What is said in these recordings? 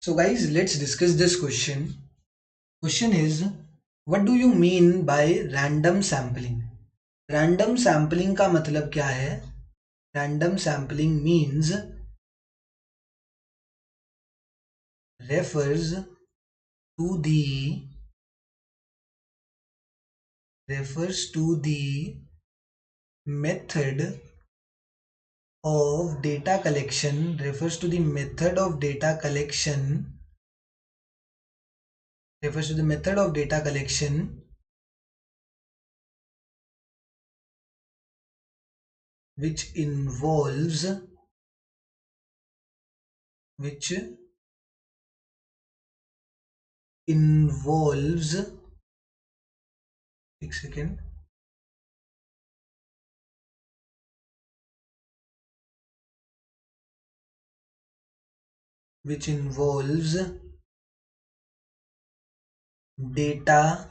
So guys, let's discuss this question. Question is, what do you mean by random sampling? Random sampling का मतलब क्या है? Random sampling means refers to the method of data collection, refers to the method of data collection, refers to the method of data collection which involves which involves एक second, which involves data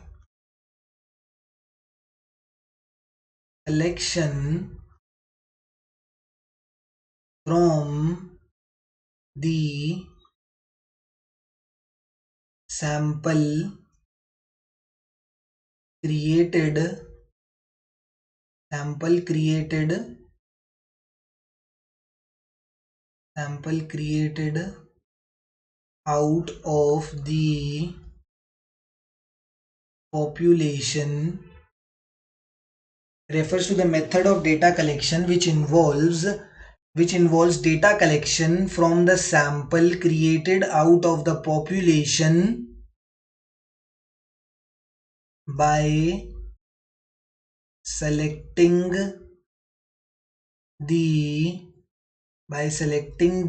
collection from the sample created sample created sample created out of the population, refers to the method of data collection which involves data collection from the sample created out of the population by selecting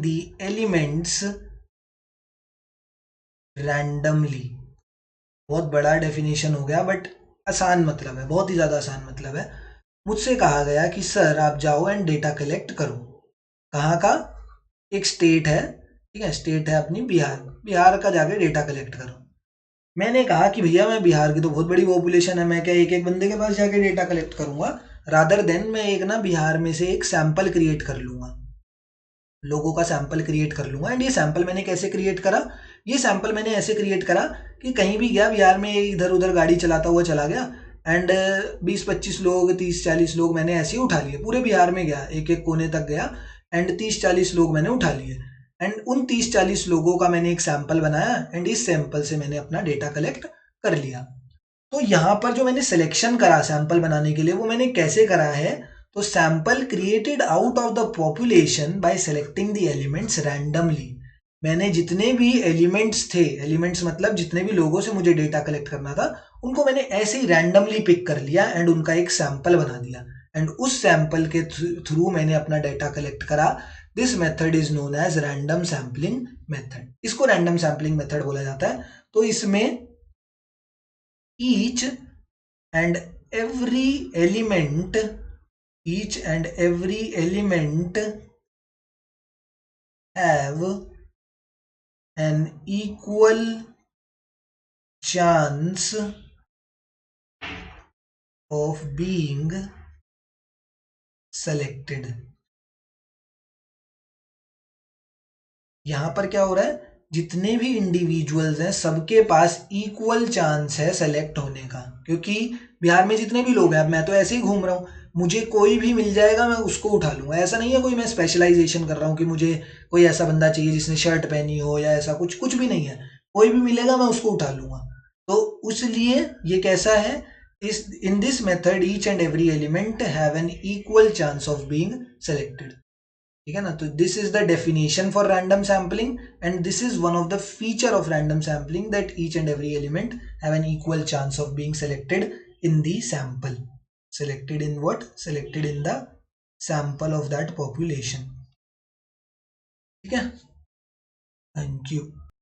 the elements randomly. बहुत बड़ा definition हो गया but आसान मतलब है, बहुत ही ज़्यादा आसान मतलब है. मुझसे कहा गया कि सर आप जाओ एंड डेटा कलेक्ट करो. कहाँ का? एक स्टेट है, ठीक है, स्टेट है अपनी बिहार, बिहार का जाके डेटा कलेक्ट करो. मैंने कहा कि भैया मैं बिहार की तो बहुत बड़ी पॉपुलेशन है, मैं क्या एक एक बंदे के पास जाके डेटा कलेक्ट करूंगा? रादर देन मैं एक ना बिहार में से एक सैंपल क्रिएट कर लूंगा, लोगों का सैंपल क्रिएट कर लूंगा. एंड ये सैंपल मैंने कैसे क्रिएट करा? ये सैंपल मैंने ऐसे क्रिएट करा कि कहीं भी गया बिहार में, इधर उधर गाड़ी चलाता हुआ चला गया एंड 20-25 लोग, 30-40 लोग मैंने ऐसे ही उठा लिए. पूरे बिहार में गया, एक एक कोने तक गया एंड 30-40 लोग मैंने उठा लिए. एंड उन 30-40 लोगों का मैंने एक सैंपल बनाया एंड इस सैंपल से मैंने अपना डेटा कलेक्ट कर लिया. तो यहाँ पर जो मैंने सिलेक्शन करा सैंपल बनाने के लिए, वो मैंने कैसे करा है? तो sample created out of the population bye selecting the elements randomly. मैंने जितने भी एलिमेंट्स थे, एलिमेंट्स मतलब जितने भी लोगों से मुझे डेटा कलेक्ट करना था, उनको मैंने ऐसे ही रैंडमली पिक कर लिया एंड उनका एक सैंपल बना दिया एंड उस सैंपल के थ्रू मैंने अपना डेटा कलेक्ट करा. This method is known as random sampling method. इसको रैंडम सैम्पलिंग मेथड बोला जाता है. तो इसमें each and every element have an equal chance of being selected. यहां पर क्या हो रहा है? जितने भी इंडिविजुअल्स हैं सबके पास इक्वल चांस है सेलेक्ट होने का, क्योंकि बिहार में जितने भी लोग हैं, अब मैं तो ऐसे ही घूम रहा हूँ, मुझे कोई भी मिल जाएगा मैं उसको उठा लूंगा. ऐसा नहीं है कोई मैं स्पेशलाइजेशन कर रहा हूँ कि मुझे कोई ऐसा बंदा चाहिए जिसने शर्ट पहनी हो या ऐसा कुछ, कुछ भी नहीं है. कोई भी मिलेगा मैं उसको उठा लूंगा. तो इसलिए ये कैसा है? इस in this method each and every element have an equal chance of being selected. ठीक है ना? तो this is the definition for random sampling and this is one of the feature of random sampling, that each and every element have an equal chance of being selected in the sample. Selected in what? Selected in the sample of that population. ठीक है, thank you.